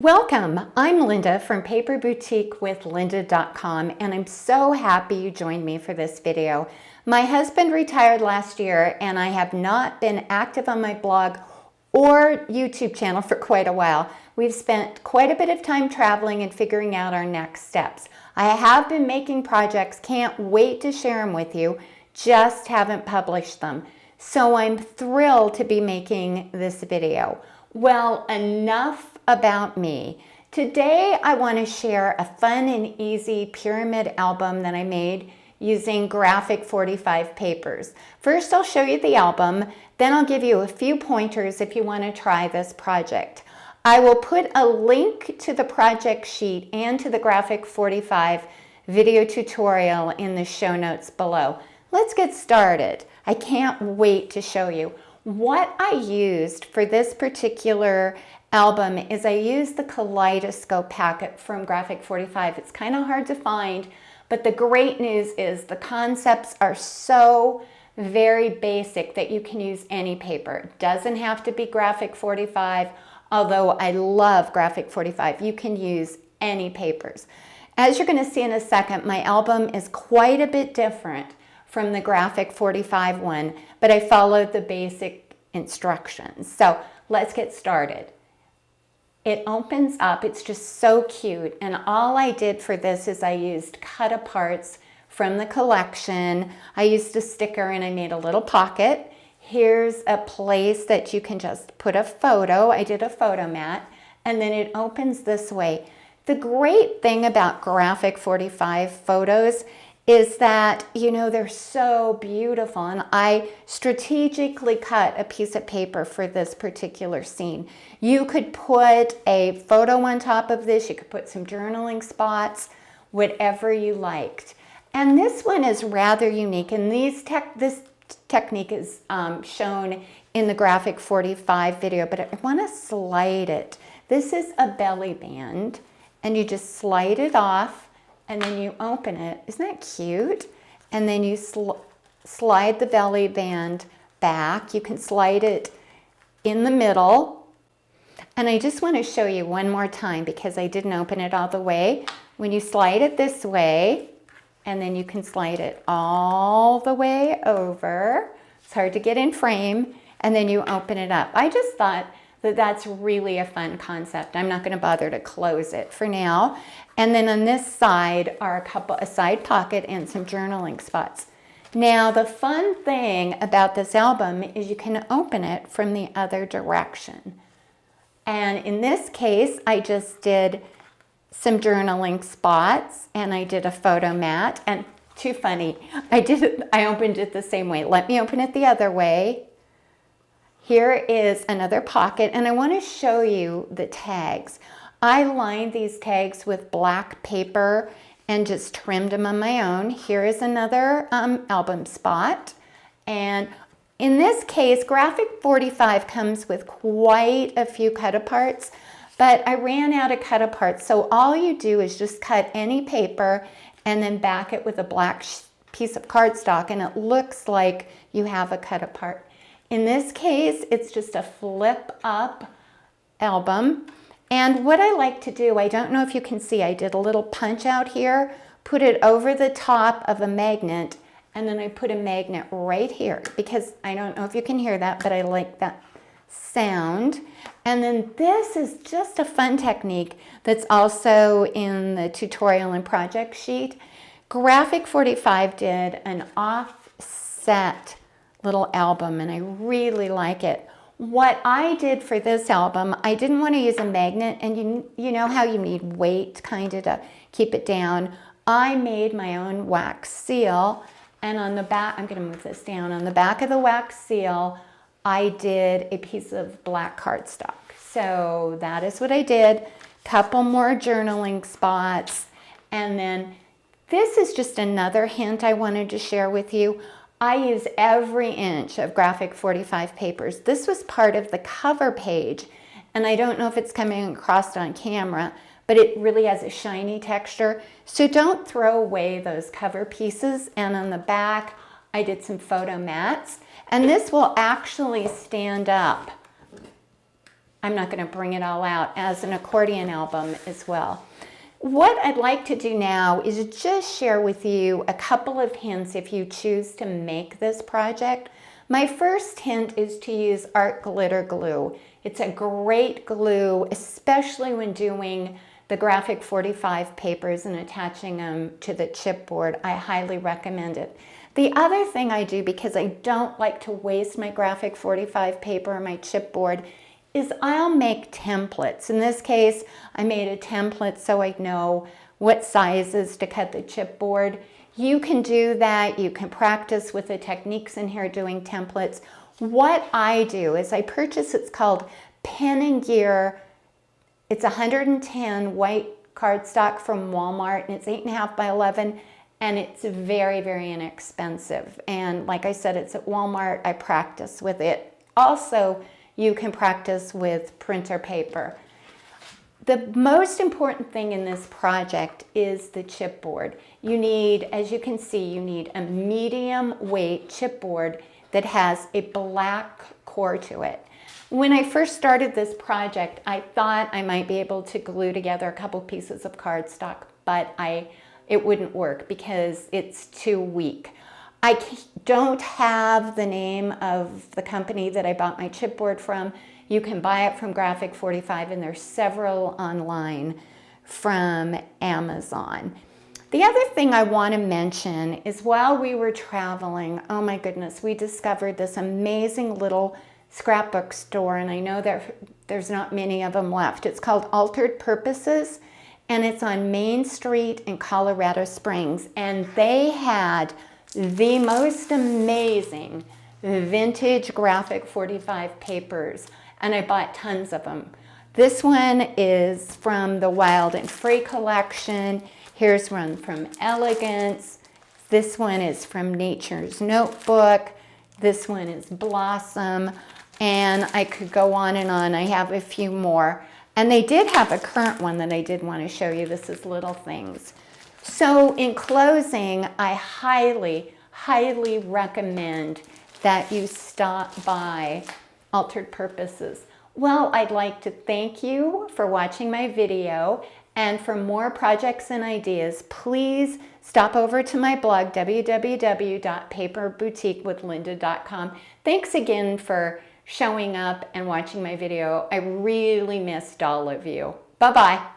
Welcome, I'm Linda from paperboutiquewithlinda.com, and I'm so happy you joined me for this video. My husband retired last year and I have not been active on my blog or YouTube channel for quite a while. We've spent quite a bit of time traveling and figuring out our next steps. I have been making projects, can't wait to share them with you, just haven't published them. So I'm thrilled to be making this video. Well, enough about me. Today I want to share a fun and easy pyramid album that I made using graphic 45 papers. First I'll show you the album, then I'll give you a few pointers if you want to try this project. I will put a link to the project sheet and to the graphic 45 video tutorial in the show notes below. Let's get started. I can't wait to show you. What I used for this particular album is I used the kaleidoscope packet from Graphic 45. It's kind of hard to find, but the great news is the concepts are so very basic that you can use any paper. It doesn't have to be Graphic 45, although I love Graphic 45. You can use any papers. As you're going to see in a second, my album is quite a bit different from the Graphic 45 one, but I followed the basic instructions. So let's get started. It opens up, it's just so cute, and all I did for this is I used cut-aparts from the collection. I used a sticker and I made a little pocket. Here's a place that you can just put a photo. I did a photo mat, and then it opens this way. The great thing about Graphic 45 photos is that, you know, they're so beautiful, and I strategically cut a piece of paper for this particular scene. You could put a photo on top of this, you could put some journaling spots, whatever you liked. And this one is rather unique, and this technique is shown in the Graphic 45 video, but I want to slide it. This is a belly band, and you just slide it off, and then you open it. Isn't that cute? And then you slide the belly band back. You can slide it in the middle. And I just want to show you one more time because I didn't open it all the way. When you slide it this way, and then you can slide it all the way over. It's hard to get in frame. And then you open it up. I just thought that that's really a fun concept. I'm not going to bother to close it for now. And then on this side are a side pocket and some journaling spots. Now the fun thing about this album is you can open it from the other direction. And in this case, I just did some journaling spots and I did a photo mat. And too funny, I opened it the same way. Let me open it the other way. Here is another pocket, and I want to show you the tags. I lined these tags with black paper and just trimmed them on my own. Here is another album spot. And in this case, Graphic 45 comes with quite a few cut-aparts, but I ran out of cut-aparts. So all you do is just cut any paper and then back it with a black piece of cardstock, and it looks like you have a cut-apart. In this case, it's just a flip up album. And what I like to do, I don't know if you can see, I did a little punch out here, put it over the top of a magnet, and then I put a magnet right here because I don't know if you can hear that, but I like that sound. And then this is just a fun technique that's also in the tutorial and project sheet. Graphic 45 did an offset little album, and I really like it. What I did for this album, I didn't want to use a magnet, and you know how you need weight kind of to keep it down. I made my own wax seal, and on the back, I'm going to move this down, on the back of the wax seal, I did a piece of black cardstock. So that is what I did. Couple more journaling spots, and then this is just another hint I wanted to share with you. I use every inch of Graphic 45 papers. This was part of the cover page, and I don't know if it's coming across on camera, but it really has a shiny texture. So don't throw away those cover pieces. And on the back, I did some photo mats, and this will actually stand up I'm not going to bring it all out, as an accordion album as well. What I'd like to do now is just share with you a couple of hints if you choose to make this project. My first hint is to use art glitter glue. It's a great glue, especially when doing the graphic 45 papers and attaching them to the chipboard. I highly recommend it. The other thing I do, because I don't like to waste my graphic 45 paper or my chipboard, is I'll make templates. In this case, I made a template so I know what sizes to cut the chipboard. You can do that. You can practice with the techniques in here doing templates. What I do is I purchase, it's called Pen and Gear. It's 110 white cardstock from Walmart, and it's 8.5 by 11, and it's very, very inexpensive. And like I said, it's at Walmart. I practice with it. Also, you can practice with printer paper. The most important thing in this project is the chipboard. You need, as you can see, you need a medium weight chipboard that has a black core to it. When I first started this project, I thought I might be able to glue together a couple pieces of cardstock, but it wouldn't work because it's too weak. I don't have the name of the company that I bought my chipboard from. You can buy it from Graphic 45, and there's several online from Amazon. The other thing I want to mention is while we were traveling, oh my goodness, we discovered this amazing little scrapbook store, and I know there's not many of them left. It's called Altered Purposes, and it's on Main Street in Colorado Springs, and they had the most amazing vintage graphic 45 papers, and I bought tons of them. This one is from the Wild and Free collection. Here's one from Elegance. This one is from Nature's Notebook. This one is Blossom, and I could go on and on. I have a few more, and they did have a current one that I did want to show you. This is Little Things. So in closing, I highly, highly recommend that you stop by Altered Purposes. Well, I'd like to thank you for watching my video, and for more projects and ideas, please stop over to my blog, www.paperboutiquewithlinda.com. Thanks again for showing up and watching my video. I really missed all of you. Bye-bye.